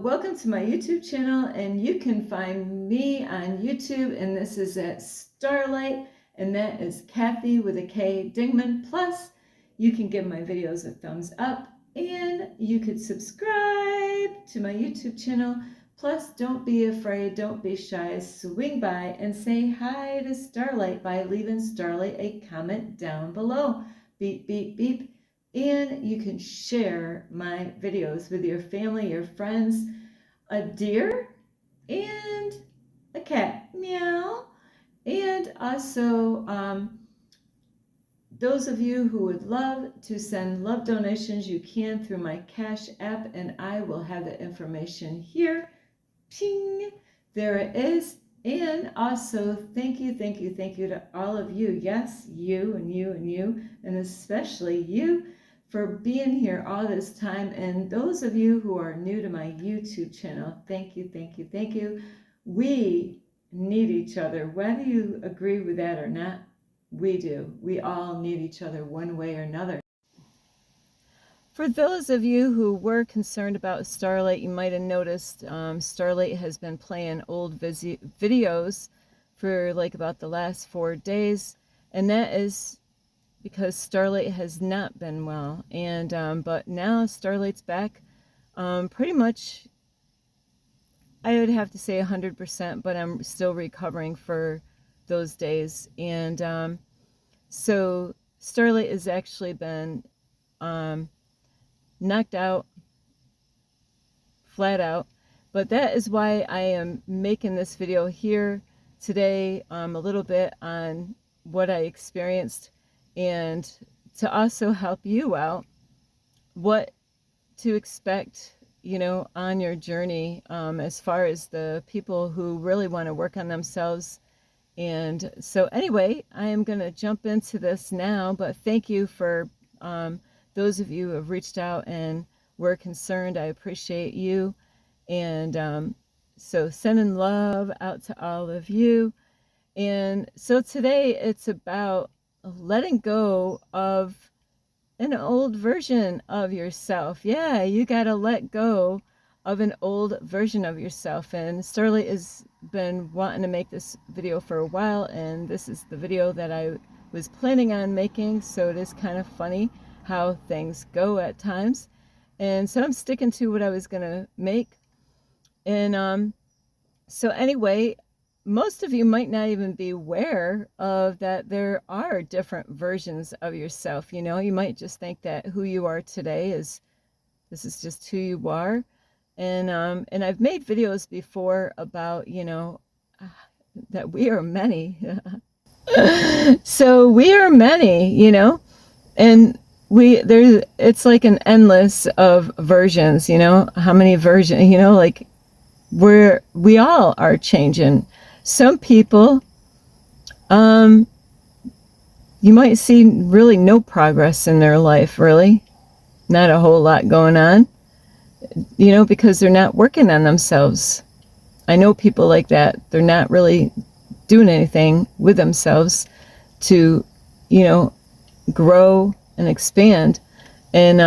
Welcome to my YouTube channel, and you can find me on YouTube, and this is at Starlight, and that is Kathy with a K Dingman. Plus, you can give my videos a thumbs up, and you could subscribe to my YouTube channel. Plus, don't be afraid, don't be shy, swing by and say hi to Starlight by leaving Starlight a comment down below. Beep, beep, beep. And you can share my videos with your family, your friends, a deer, and a cat. Meow. And also, those of you who would love to send love donations, you can through my Cash App, and I will have the information here. Ping! There it is. And also, thank you to all of you. Yes, you and you and you, and especially you, for being here all this time. And those of you who are new to my YouTube channel, thank you. We need each other. Whether you agree with that or not, we do. We all need each other one way or another. For those of you who were concerned about Starlight, you might have noticed Starlight has been playing old videos for like about the last 4 days, and that is because Starlight has not been well. And but now Starlight's back, pretty much, I would have to say 100%, but I'm still recovering for those days. And so Starlight has actually been knocked out, flat out. But that is why I am making this video here today, a little bit on what I experienced, and to also help you out what to expect, you know, on your journey, as far as the people who really want to work on themselves. And so anyway, I am going to jump into this now, but thank you for those of you who have reached out and were concerned. I appreciate you. And so sending love out to all of you. And so today it's about letting go of an old version of yourself. Yeah, you got to let go of an old version of yourself. And Starlight has been wanting to make this video for a while, and this is the video that I was planning on making. So it is kind of funny how things go at times. And so I'm sticking to what I was going to make. And so anyway, most of you might not even be aware of that there are different versions of yourself. You know, you might just think that who you are today is, this is just who you are. And I've made videos before about, you know, that we are many. So we are many, you know, and it's like an endless of versions, you know, how many versions, you know, like we all are changing. Some people, you might see really no progress in their life, really. Not a whole lot going on, you know, because they're not working on themselves. I know people like that. They're not really doing anything with themselves to, you know, grow and expand. And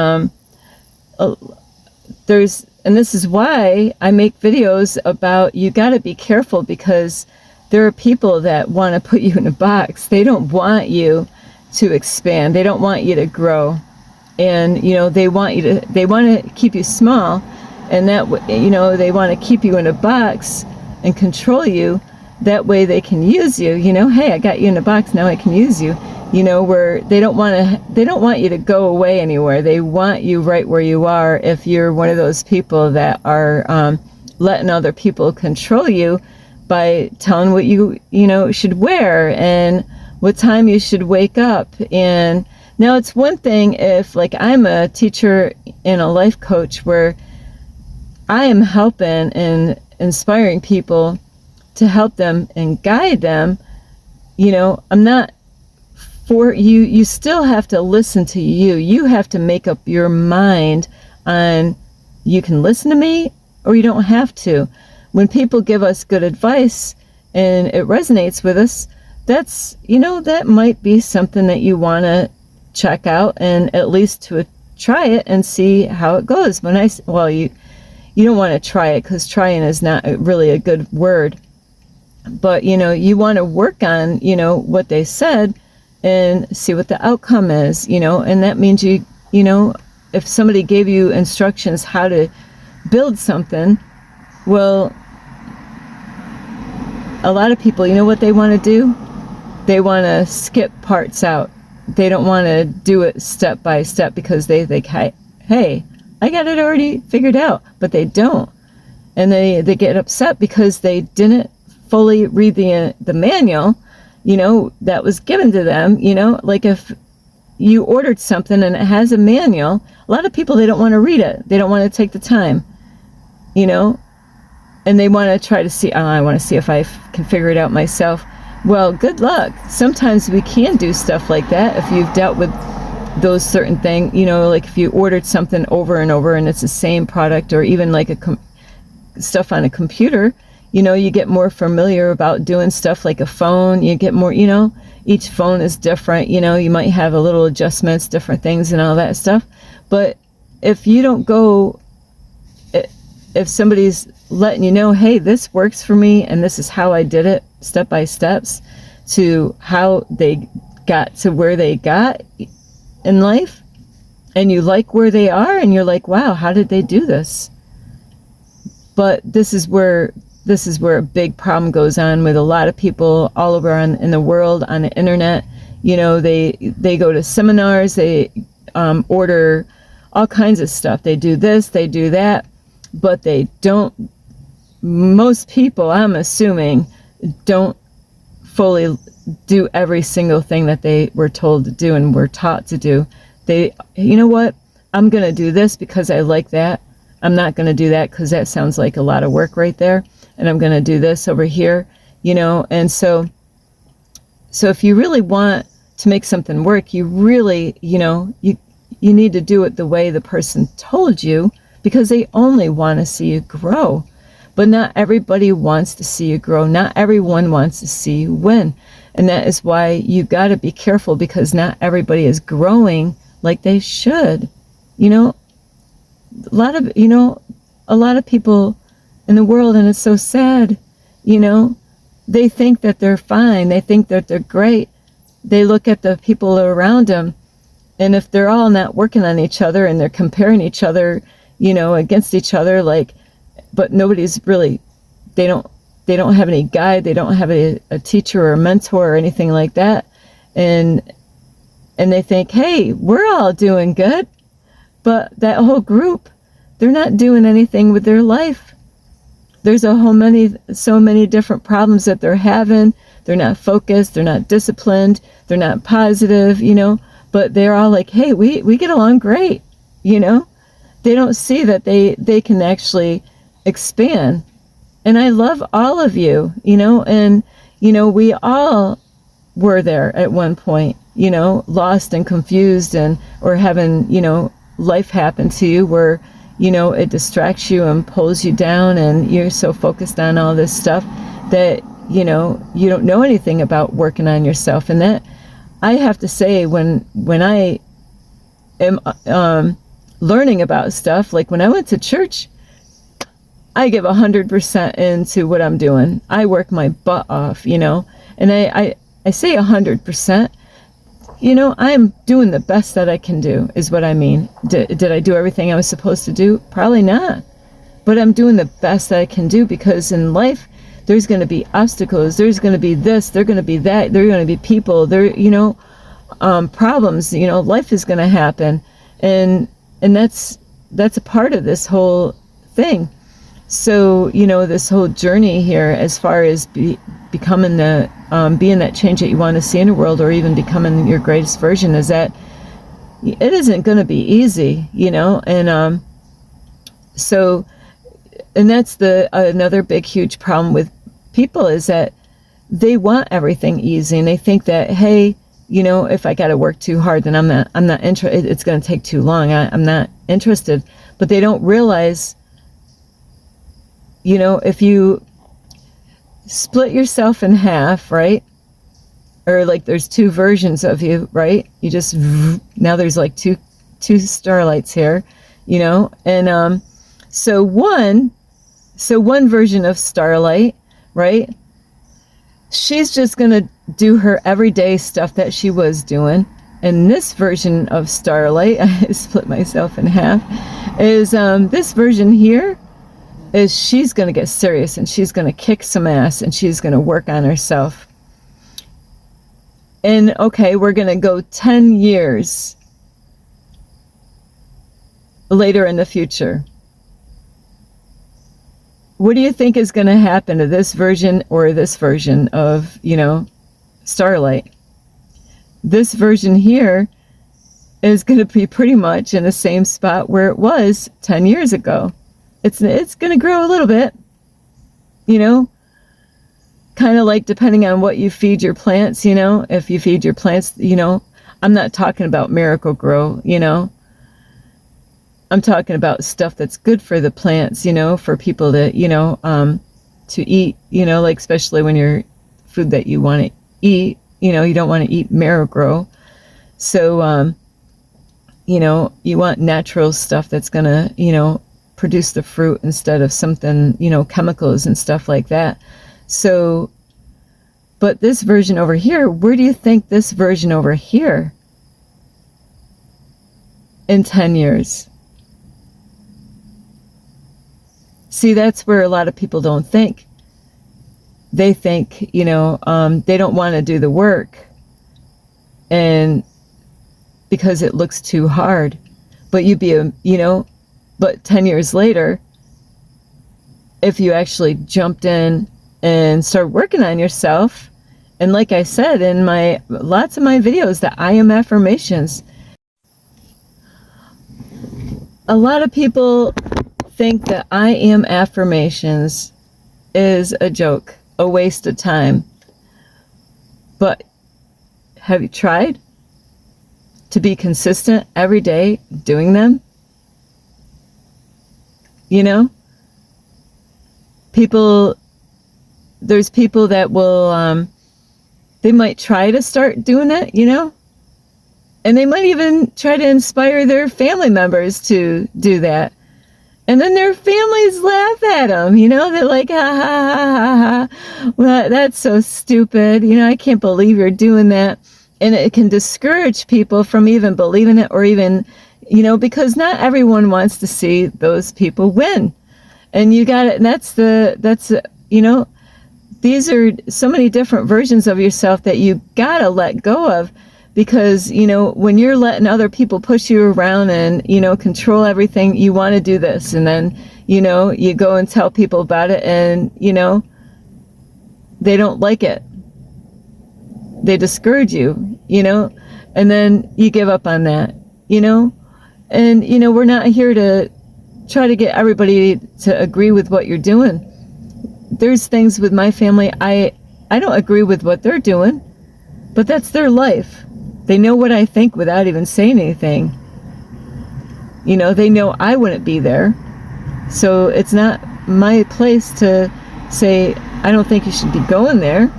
this is why I make videos about, you got to be careful, because there are people that want to put you in a box. They don't want you to expand. They don't want you to grow. And, you know, they want to keep you small, and that, you know, they want to keep you in a box and control you. That way they can use you, you know, hey, I got you in a box, now I can use you. You know, where they don't want you to go away anywhere. They want you right where you are. If you're one of those people that are letting other people control you by telling what you know should wear and what time you should wake up. And now it's one thing if, like, I'm a teacher and a life coach where I am helping and inspiring people to help them and guide them. You know, I'm not for you. You still have to listen to you. You have to make up your mind on, you can listen to me or you don't have to. When people give us good advice and it resonates with us, that's, you know, that might be something that you want to check out, and at least to try it and see how it goes. When you you don't want to try it, because trying is not really a good word. But, you want to work on, what they said and see what the outcome is, and that means if somebody gave you instructions how to build something, well, a lot of people, what they want to do? They want to skip parts out. They don't want to do it step by step, because they think, hey, I got it already figured out, but they don't. And they get upset because they didn't fully read the manual, that was given to them. Like if you ordered something and it has a manual, a lot of people, they don't want to read it. They don't want to take the time, and they want to try to see, I want to see if I can figure it out myself. Well, good luck. Sometimes we can do stuff like that if you've dealt with those certain things, like if you ordered something over and over and it's the same product, or even like stuff on a computer, you get more familiar about doing stuff like a phone. You get more, each phone is different, you might have a little adjustments, different things and all that stuff. But if you don't go, if somebody's letting you know, hey, this works for me and this is how I did it, step by steps to how they got to where they got in life, and you like where they are and you're like, wow, how did they do this? But this is where a big problem goes on with a lot of people all over in the world, on the internet. They go to seminars, they order all kinds of stuff. They do this, they do that, but they don't, most people, I'm assuming, don't fully do every single thing that they were told to do and were taught to do. They, you know what, I'm going to do this because I like that. I'm not going to do that because that sounds like a lot of work right there. And I'm going to do this over here, and so if you really want to make something work, you really, you need to do it the way the person told you, because they only want to see you grow. But not everybody wants to see you grow. Not everyone wants to see you win. And that is why you got to be careful, because not everybody is growing like they should. A lot of people in the world, and it's so sad, they think that they're fine. They think that they're great. They look at the people around them, and if they're all not working on each other and they're comparing each other, against each other, but nobody's really, they don't have any guide, they don't have a teacher or a mentor or anything like that, and they think, hey, we're all doing good, but that whole group, they're not doing anything with their life. There's so many different problems that they're having. They're not focused, they're not disciplined, they're not positive, but they're all like, hey, we get along great, They don't see that they can actually expand. And I love all of you, and, we all were there at one point, lost and confused, or having, life happen to you where, it distracts you and pulls you down, and you're so focused on all this stuff that, you don't know anything about working on yourself. And that, I have to say, when I am learning about stuff, like when I went to church, I give 100% into what I'm doing. I work my butt off, and I say 100%, I'm doing the best that I can do, is what I mean. Did I do everything I was supposed to do? Probably not. But I'm doing the best that I can do, because in life, there's going to be obstacles. There's going to be this, there's going to be that, there are going to be people, problems, life is going to happen. And that's a part of this whole thing. So, this whole journey here, as far as becoming being that change that you want to see in the world, or even becoming your greatest version, is that it isn't going to be easy, and so, and that's another big, huge problem with people, is that they want everything easy, and they think that, hey, if I got to work too hard, then I'm not interested. It's going to take too long. I'm not interested. But they don't realize, if you split yourself in half, right? Or like there's two versions of you, right? You just, now there's like two starlights here, and So one version of Starlight, right? She's just going to do her everyday stuff that she was doing. And this version of Starlight, I split myself in half, is this version here is she's going to get serious and she's going to kick some ass and she's going to work on herself. And okay, we're going to go 10 years later in the future. What do you think is going to happen to this version or this version of, Starlight? This version here is going to be pretty much in the same spot where it was 10 years ago. It's going to grow a little bit, kind of like depending on what you feed your plants, if you feed your plants, I'm not talking about Miracle Grow, I'm talking about stuff that's good for the plants, for people to, to eat, like especially when you're food that you want to eat, you don't want to eat Miracle. So, you want natural stuff that's going to, produce the fruit instead of something, chemicals and stuff like that. So, but this version over here, where do you think this version over here in 10 years? See, that's where a lot of people don't think. They think, they don't want to do the work and because it looks too hard. But but 10 years later, if you actually jumped in and started working on yourself, and like I said in lots of my videos, the I am affirmations, a lot of people think that I am affirmations is a joke, a waste of time. But have you tried to be consistent every day doing them? There's people that will, they might try to start doing it, and they might even try to inspire their family members to do that. And then their families laugh at them, they're like, ha, ha, ha, ha. Well, that's so stupid. I can't believe you're doing that. And it can discourage people from even believing it or even, because not everyone wants to see those people win. And you got it. And these are so many different versions of yourself that you got to let go of. Because, when you're letting other people push you around and, control everything, you want to do this. And then, you go and tell people about it and, they don't like it. They discourage you, and then you give up on that, and, we're not here to try to get everybody to agree with what you're doing. There's things with my family, I don't agree with what they're doing, but that's their life. They know what I think without even saying anything. They know I wouldn't be there. So it's not my place to say, I don't think you should be going there.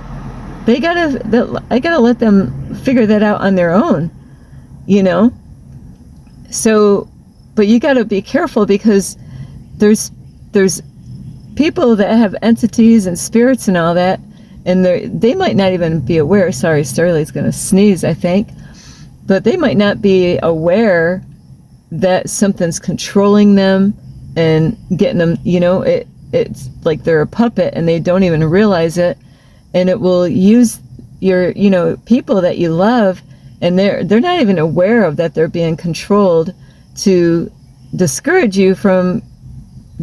I gotta let them figure that out on their own, So, but you gotta be careful because there's people that have entities and spirits and all that, and they might not even be aware. Sorry, Starlight's gonna sneeze, I think. But they might not be aware that something's controlling them and getting them, it's like they're a puppet and they don't even realize it. And it will use your, people that you love, and they're not even aware of that they're being controlled to discourage you from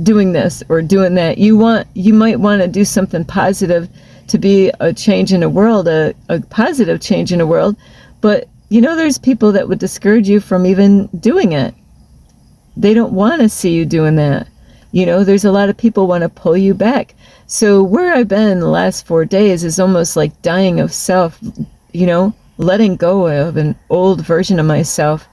doing this or doing that. You might want to do something positive to be a change in the world, a positive change in the world, but there's people that would discourage you from even doing it. They don't want to see you doing that. There's a lot of people want to pull you back. So where I've been the last 4 days is almost like dying of self, letting go of an old version of myself.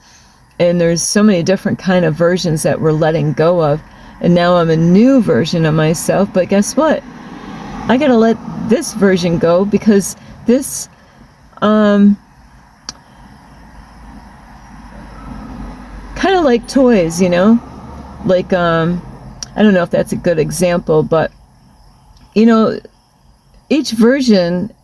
And there's so many different kind of versions that we're letting go of. And now I'm a new version of myself. But guess what? I got to let this version go because this, kind of like toys, like I don't know if that's a good example, but you know, each version,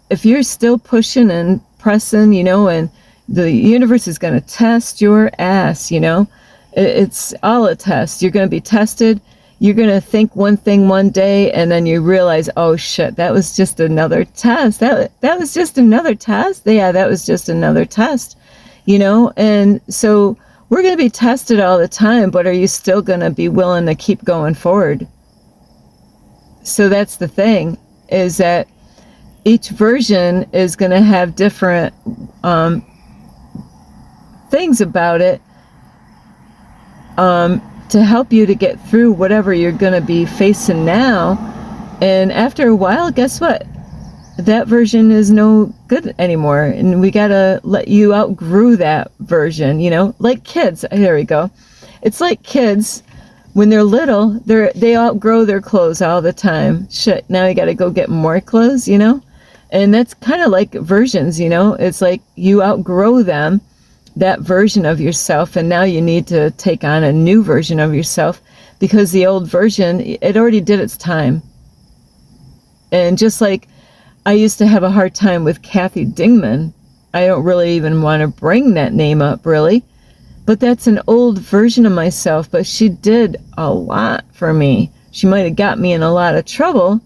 if you're still pushing and pressing, you know, and the universe is going to test your ass, you know, it's all a test. You're going to be tested. You're going to think one thing one day, and then you realize, oh shit, that was just another test. That was just another test. Yeah, that was just another test, you know. And so we're going to be tested all the time, but are you still going to be willing to keep going forward? So that's the thing, is that each version is going to have different things about it to help you to get through whatever you're going to be facing now. And after a while, guess what? That version is no good anymore. And we got to let you outgrow that version, you know, like kids. There we go. It's like kids. When they're little, they outgrow their clothes all the time. Shit, now you got to go get more clothes, you know? And that's kind of like versions, you know? It's like you outgrow them, that version of yourself, and now you need to take on a new version of yourself, because the old version, it already did its time. And just like I used to have a hard time with Kathy Dingman, I don't really even want to bring that name up, really. But that's an old version of myself, but she did a lot for me. She might have got me in a lot of trouble,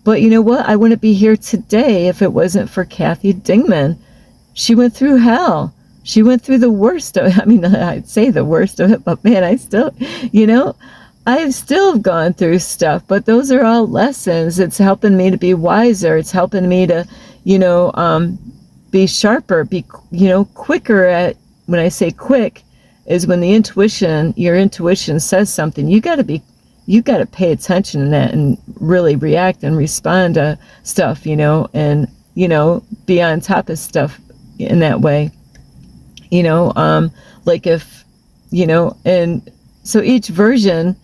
but you know what? I wouldn't be here today if it wasn't for Kathy Dingman. She went through hell. She went through the worst of it. I mean, I'd say the worst of it, but man, I still, you know, I've still gone through stuff, but those are all lessons. It's helping me to be wiser. It's helping me to, you know, be sharper, be, you know, quicker at, when I say quick, is when your intuition says something, you got to pay attention to that and really react and respond to stuff, you know, and, you know, be on top of stuff in that way, you know, like if, you know, and so each version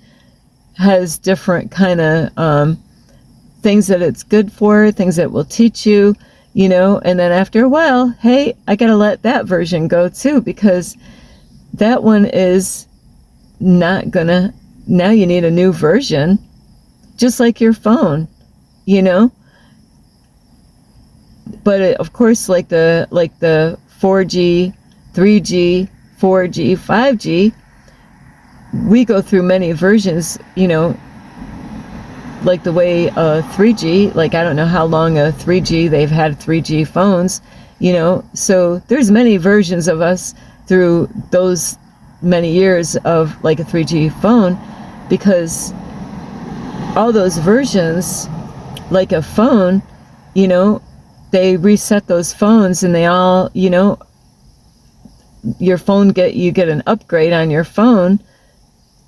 has different kind of things that it's good for, things that will teach you, you know, and then after a while, hey, I got to let that version go too, because that one is not gonna, now you need a new version, just like your phone, you know. But of course, like the 4G, 3G, 4G, 5G, we go through many versions, you know, like the way 3G, like I don't know how long a 3G, they've had 3G phones, you know, so there's many versions of us through those many years of like a 3G phone, because all those versions, like a phone, you know, they reset those phones and they all, you know, your phone you get an upgrade on your phone,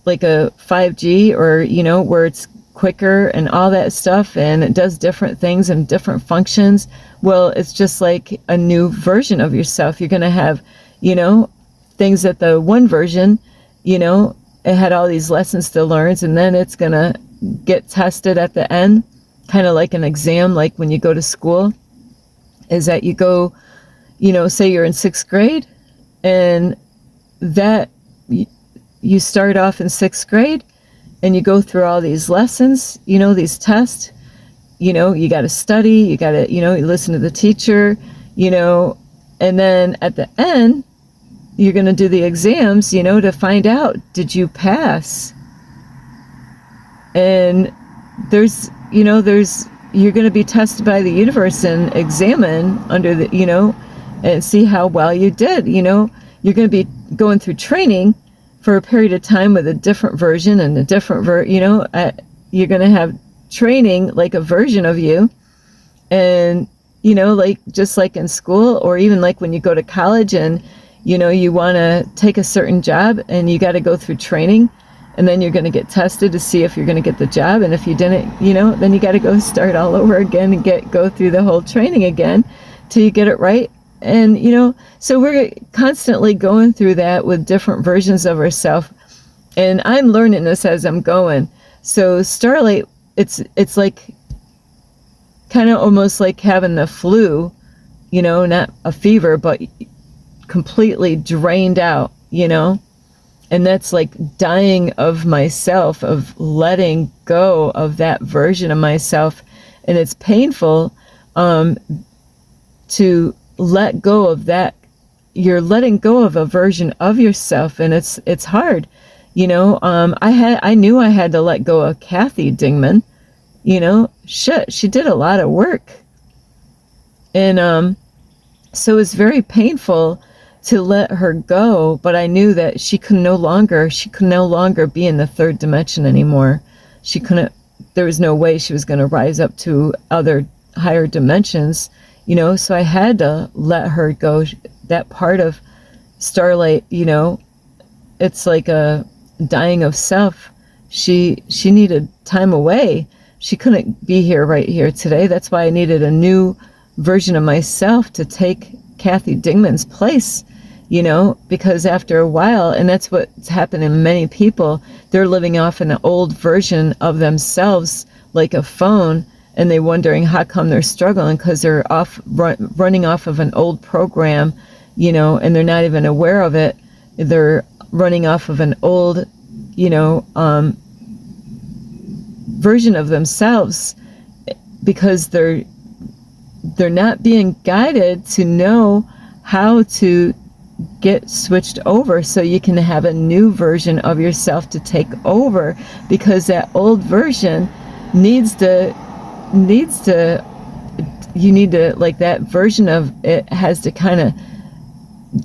like a 5G, or, you know, where it's quicker and all that stuff, and it does different things and different functions. Well, it's just like a new version of yourself. You're going to have, you know, things that the one version, you know, it had all these lessons to learn, and then it's going to get tested at the end, kind of like an exam, like when you go to school, is that you go, you know, say you're in 6th grade, and that you start off in 6th grade, and you go through all these lessons, you know, these tests, you know, you got to study, you got to, you know, you listen to the teacher, you know, and then at the end, you're going to do the exams, you know, to find out, did you pass? And there's, you know, you're going to be tested by the universe and examine under the, you know, and see how well you did, you know. You're going to be going through training for a period of time with a different version and a different you know, you're going to have training like a version of you. And, you know, like just like in school, or even like when you go to college and, you know, you want to take a certain job and you got to go through training, and then you're going to get tested to see if you're going to get the job. And if you didn't, you know, then you got to go start all over again and go through the whole training again till you get it right. And, you know, so we're constantly going through that with different versions of ourselves. And I'm learning this as I'm going. So Starlight, it's like kind of almost like having the flu, you know, not a fever, but completely drained out, you know. And that's like dying of myself, of letting go of that version of myself. And it's painful to let go of that. You're letting go of a version of yourself, and it's hard. I knew I had to let go of Kathy Dingman. Shit, she did a lot of work. And so it's very painful to let her go, but I knew that she could no longer be in the third dimension anymore. There was no way she was going to rise up to other higher dimensions, so I had to let her go. That part of Starlight, it's like a dying of self. She needed time away. She couldn't be here right here today. That's why I needed a new version of myself to take Kathy Dingman's place, because after a while, and that's what's happening to many people, they're living off an old version of themselves like a phone, and they're wondering how come they're struggling, because they're running off of an old program, and they're not even aware of it. They're running off of an old, version of themselves, because they're not being guided to know how to get switched over so you can have a new version of yourself to take over, because that old version needs to like, that version of it has to kind of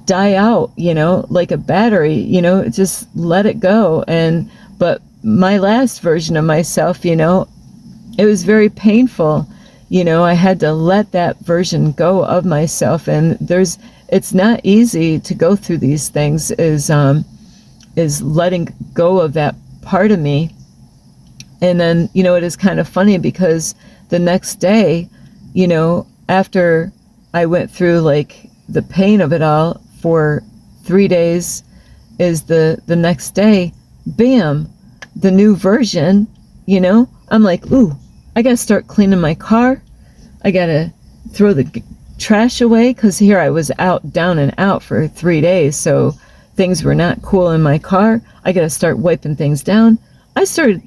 die out, like a battery, just let it go. But my last version of myself, it was very painful. I had to let that version go of myself, and it's not easy to go through these things, is letting go of that part of me. And then, it is kind of funny, because the next day, after I went through like the pain of it all for 3 days, is the next day, bam, the new version, I'm like, ooh, I gotta start cleaning my car. I gotta throw the trash away, because here I was down and out for 3 days, so things were not cool in my car. I gotta start wiping things down. I started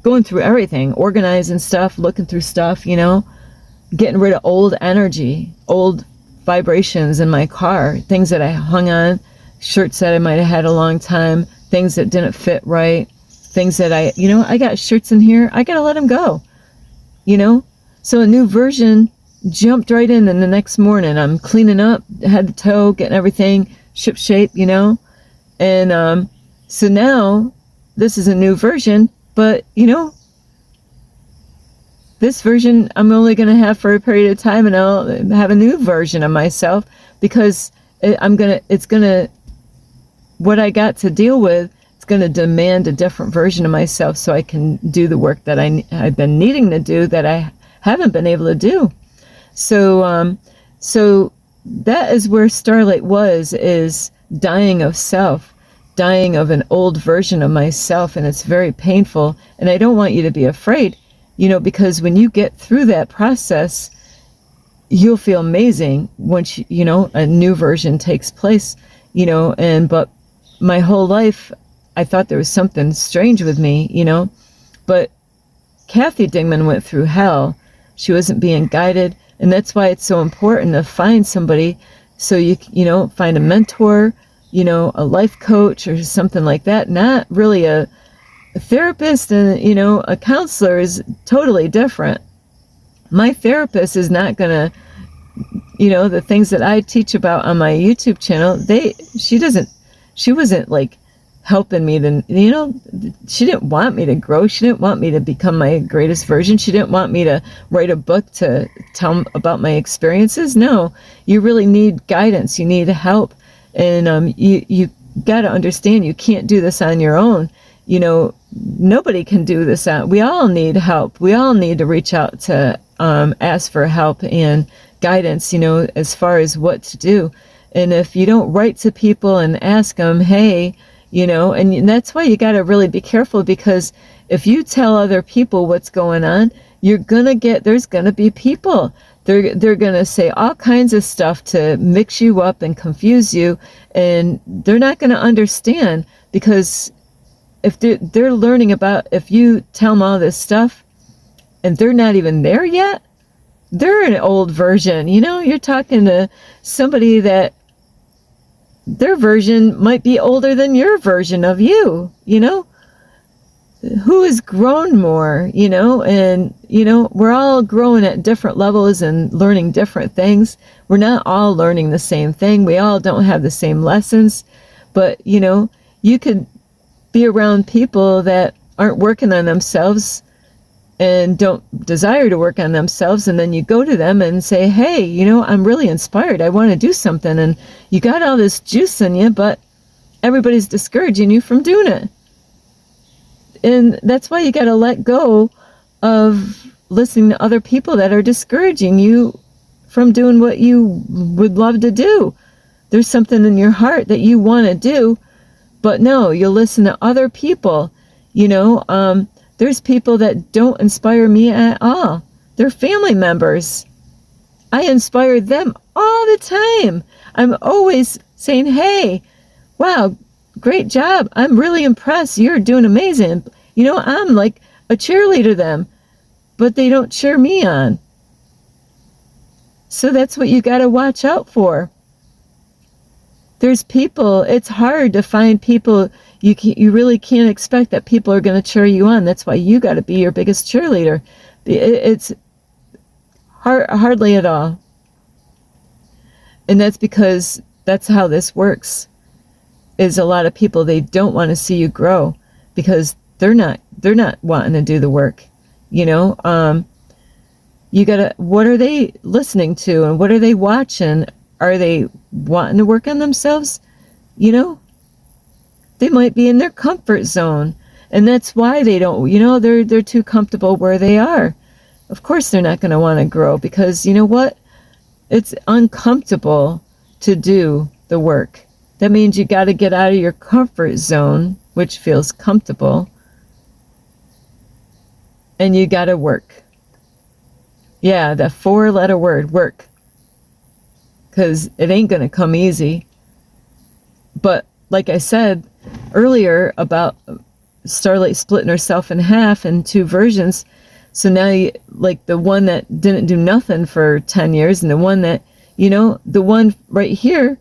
going through everything, organizing stuff, looking through stuff, getting rid of old energy, old vibrations in my car, things that I hung on, shirts that I might have had a long time, things that didn't fit right, things that I got shirts in here, I gotta let them go, So a new version jumped right in, and the next morning I'm cleaning up head to toe, getting everything ship shape, and so now this is a new version, but this version I'm only going to have for a period of time, and I'll have a new version of myself, because what I got to deal with, it's going to demand a different version of myself, so I can do the work that I've been needing to do that I haven't been able to do. So that is where Starlight is dying of self, dying of an old version of myself, and it's very painful. And I don't want you to be afraid, because when you get through that process, you'll feel amazing once a new version takes place, but my whole life I thought there was something strange with me, but Kathy Dingman went through hell. She wasn't being guided, and that's why it's so important to find somebody, so you find a mentor, a life coach or something like that. Not really a therapist, and a counselor is totally different. My therapist is not gonna, the things that I teach about on my YouTube channel, she wasn't like helping me to, she didn't want me to grow. She didn't want me to become my greatest version. She didn't want me to write a book to tell about my experiences. No, you really need guidance. You need help. And you got to understand, you can't do this on your own. Nobody can do this we all need help. We all need to reach out to ask for help and guidance, as far as what to do. And if you don't write to people and ask them, hey, and that's why you got to really be careful, because if you tell other people what's going on, there's going to be people They're going to say all kinds of stuff to mix you up and confuse you, and they're not going to understand, because if they're learning about, if you tell them all this stuff and they're not even there yet, they're an old version. You know, you're talking to somebody that their version might be older than your version of you, you know? Who has grown more, you know? And, you know, we're all growing at different levels and learning different things. We're not all learning the same thing. We all don't have the same lessons. But, you know, you could be around people that aren't working on themselves and don't desire to work on themselves, and then you go to them and say, hey, you know, I'm really inspired, I want to do something, and you got all this juice in you, but everybody's discouraging you from doing it. And that's why you got to let go of listening to other people that are discouraging you from doing what you would love to do. There's something in your heart that you want to do, but no, you'll listen to other people. You know, there's people that don't inspire me at all. They're family members. I inspire them all the time. I'm always saying, hey, wow, great job. I'm really impressed. You're doing amazing. You know, I'm like a cheerleader to them, but they don't cheer me on. So that's what you got to watch out for. There's people, it's hard to find people. You really can't expect that people are going to cheer you on. That's why you got to be your biggest cheerleader. It's hardly at all. And that's because that's how this works. Is a lot of people, they don't want to see you grow because they're not wanting to do the work. You know, you gotta, what are they listening to and what are they watching? Are they wanting to work on themselves? You know, they might be in their comfort zone, and that's why they don't, you know, they're too comfortable where they are. Of course they're not going to want to grow, because you know what? It's uncomfortable to do the work. That means you got to get out of your comfort zone, which feels comfortable, and you got to work. Yeah, that 4-letter word, work. Because it ain't going to come easy. But like I said earlier about Starlight splitting herself in half in 2 versions, so now you, like the one that didn't do nothing for 10 years and the one that, you know, the one right here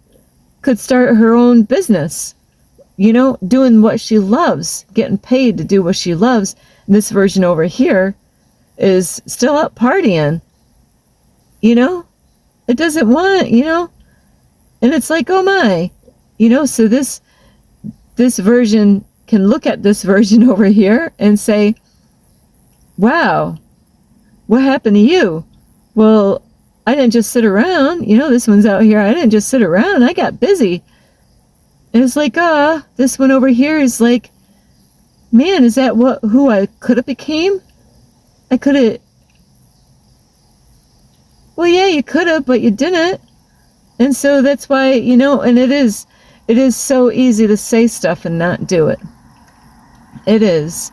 could start her own business, you know, doing what she loves, getting paid to do what she loves. And this version over here is still out partying, you know? It doesn't want, you know? And it's like, oh my, you know, so this version can look at this version over here and say, wow, what happened to you? Well, I didn't just sit around, you know, this one's out here, I didn't just sit around, I got busy. And it's like, this one over here is like, man, is that who I could have became? I could have, well, yeah, you could have, but you didn't. And so that's why, you know, and it is so easy to say stuff and not do it. It is.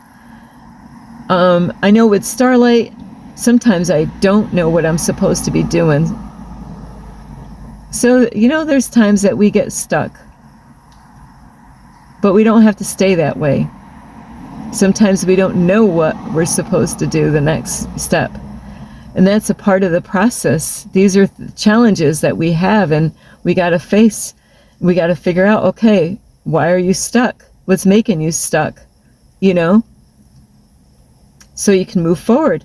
I know with Starlight, sometimes I don't know what I'm supposed to be doing. So, you know, there's times that we get stuck. But we don't have to stay that way. Sometimes we don't know what we're supposed to do the next step. And that's a part of the process. These are challenges that we have, and we got to face. We got to figure out, okay, why are you stuck? What's making you stuck? You know? So you can move forward.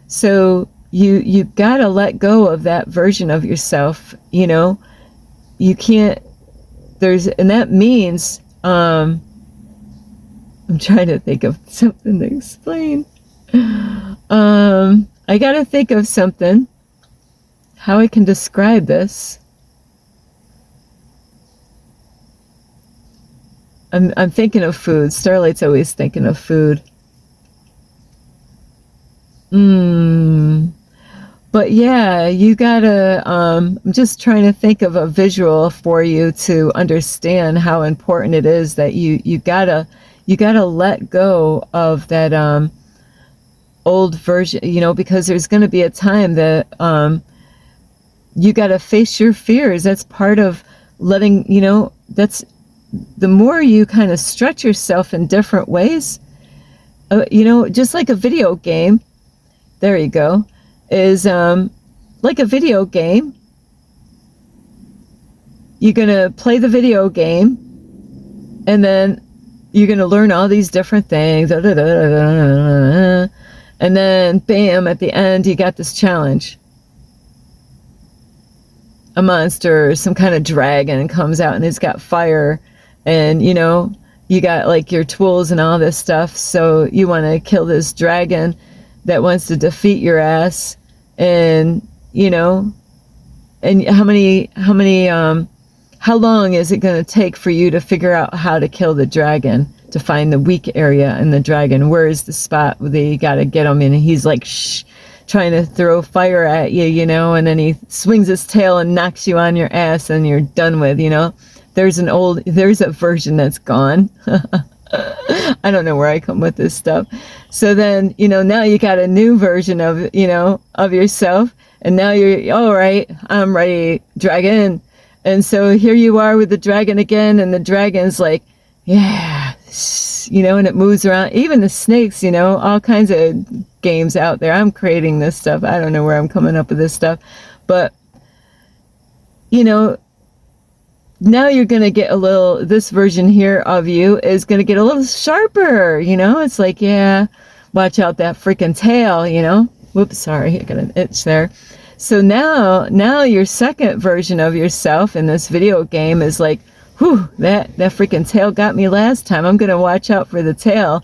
So you got to let go of that version of yourself, you know? You can't, and that means, I'm trying to think of something to explain. I got to think of something, how I can describe this. I'm thinking of food. Starlight's always thinking of food. But yeah, you gotta, I'm just trying to think of a visual for you to understand how important it is that you gotta let go of that old version, you know, because there's going to be a time that you got to face your fears. That's part of letting, that's the more you kind of stretch yourself in different ways, just like a video game, there you go, is like a video game. You're going to play the video game, and then you're going to learn all these different things. And then, bam, at the end, you got this challenge. A monster, some kind of dragon comes out, and it's got fire. And, you got like your tools and all this stuff. So you want to kill this dragon that wants to defeat your ass. And, and how long is it going to take for you to figure out how to kill the dragon, to find the weak area in the dragon? Where is the spot where you got to get him in? And he's like, trying to throw fire at you, and then he swings his tail and knocks you on your ass, and you're done with, There's a version that's gone. I don't know where I come with this stuff. So then, now you got a new version of, of yourself. And now you're, all right, I'm ready, dragon. And so here you are with the dragon again. And the dragon's like, yeah, and it moves around. Even the snakes, all kinds of games out there. I'm creating this stuff. I don't know where I'm coming up with this stuff. But, now you're going to get this version here of you is going to get a little sharper, It's like, yeah, watch out that freaking tail, Whoops, sorry, I got an itch there. So now your second version of yourself in this video game is like, whew, that freaking tail got me last time. I'm going to watch out for the tail,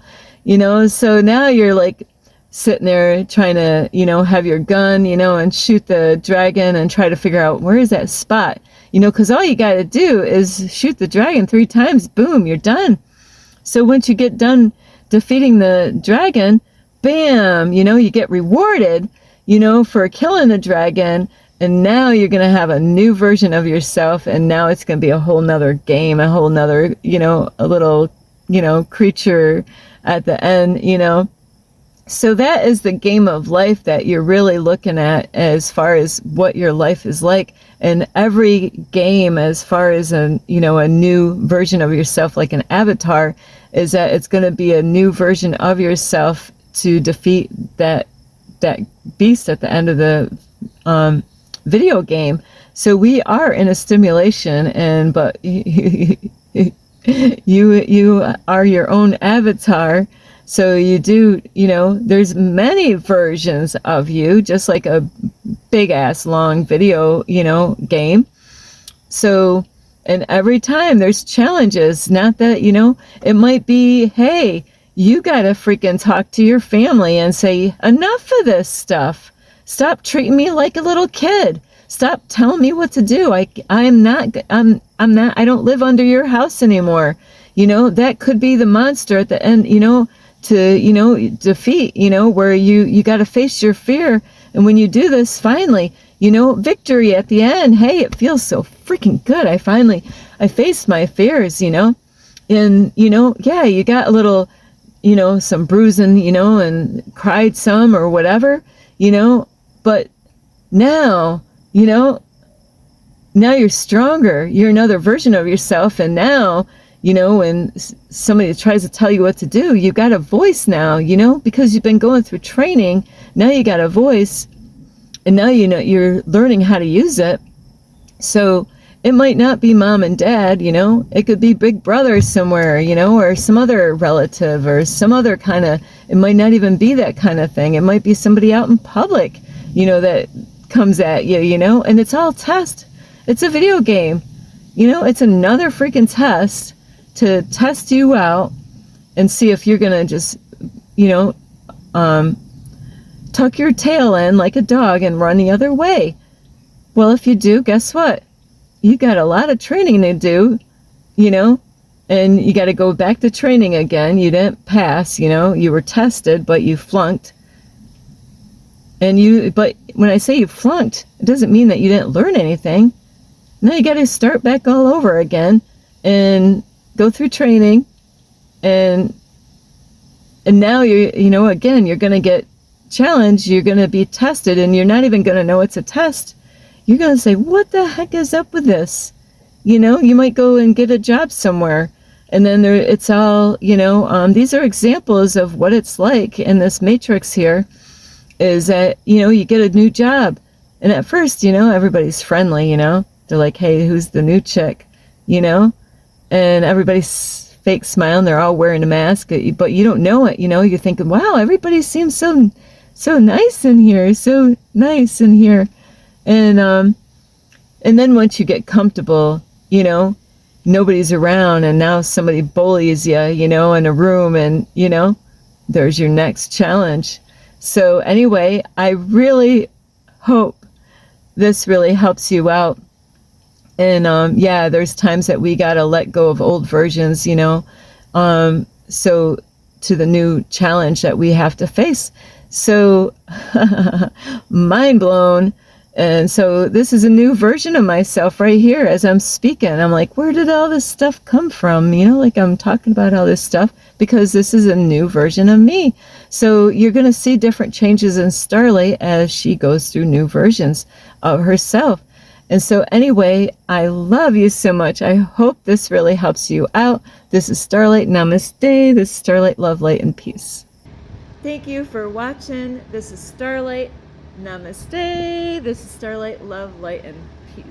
So now you're like sitting there trying to, have your gun, and shoot the dragon and try to figure out where is that spot, because all you got to do is shoot the dragon 3 times, boom, you're done. So once you get done defeating the dragon, bam, you get rewarded, for killing the dragon. And now you're going to have a new version of yourself. And now it's going to be a whole nother game, a whole nother, a little, creature at the end, So that is the game of life that you're really looking at as far as what your life is like. And every game, as far as a new version of yourself, like an avatar, is that it's going to be a new version of yourself to defeat that beast at the end of the video game. So we are in a stimulation, but you are your own avatar. So you do, there's many versions of you, just like a big ass long video, game. So, and every time there's challenges, not that, it might be, hey, you got to freaking talk to your family and say, enough of this stuff. Stop treating me like a little kid. Stop telling me what to do. I don't live under your house anymore. That could be the monster at the end, to, defeat, where you got to face your fear. And when you do this, finally, victory at the end, hey, it feels so freaking good. I faced my fears, and, yeah, you got a little, some bruising, and cried some or whatever, but now, now you're stronger. You're another version of yourself. And now, when somebody tries to tell you what to do, you got a voice now, because you've been going through training. Now you got a voice, and now you're learning how to use it. So it might not be mom and dad, it could be big brother somewhere, or some other relative or some other kind of, it might not even be that kind of thing. It might be somebody out in public, that comes at you, and it's all test. It's a video game, it's another freaking test to test you out and see if you're going to just, tuck your tail in like a dog and run the other way. Well, if you do, guess what? You got a lot of training to do, and you got to go back to training again. You didn't pass, you were tested, but you flunked. But when I say you flunked, it doesn't mean that you didn't learn anything. Now you got to start back all over again and go through training, and now again, you're going to get challenged, you're going to be tested, and you're not even going to know it's a test, you're going to say, what the heck is up with this? You know, you might go and get a job somewhere, and then there, it's all, you know, these are examples of what it's like in this matrix here, is that, you know, you get a new job, and at first, you know, everybody's friendly, you know, they're like, hey, who's the new chick, you know, and everybody's fake smiling, they're all wearing a mask, but you don't know it, you know, you're thinking, wow, everybody seems so nice in here, so nice in here, and then once you get comfortable, you know, nobody's around, and now somebody bullies you, you know, in a room, and, you know, there's your next challenge. So anyway, I really hope this really helps you out. And yeah, there's times that we got to let go of old versions, you know, so to the new challenge that we have to face. So mind blown. And so this is a new version of myself right here as I'm speaking. I'm like, where did all this stuff come from? You know, like I'm talking about all this stuff because this is a new version of me. So you're going to see different changes in Starlight as she goes through new versions of herself. And so anyway, I love you so much. I hope this really helps you out. This is Starlight. Namaste. This is Starlight, love, light, and peace. Thank you for watching. This is Starlight. Namaste. This is Starlight, love, light, and peace.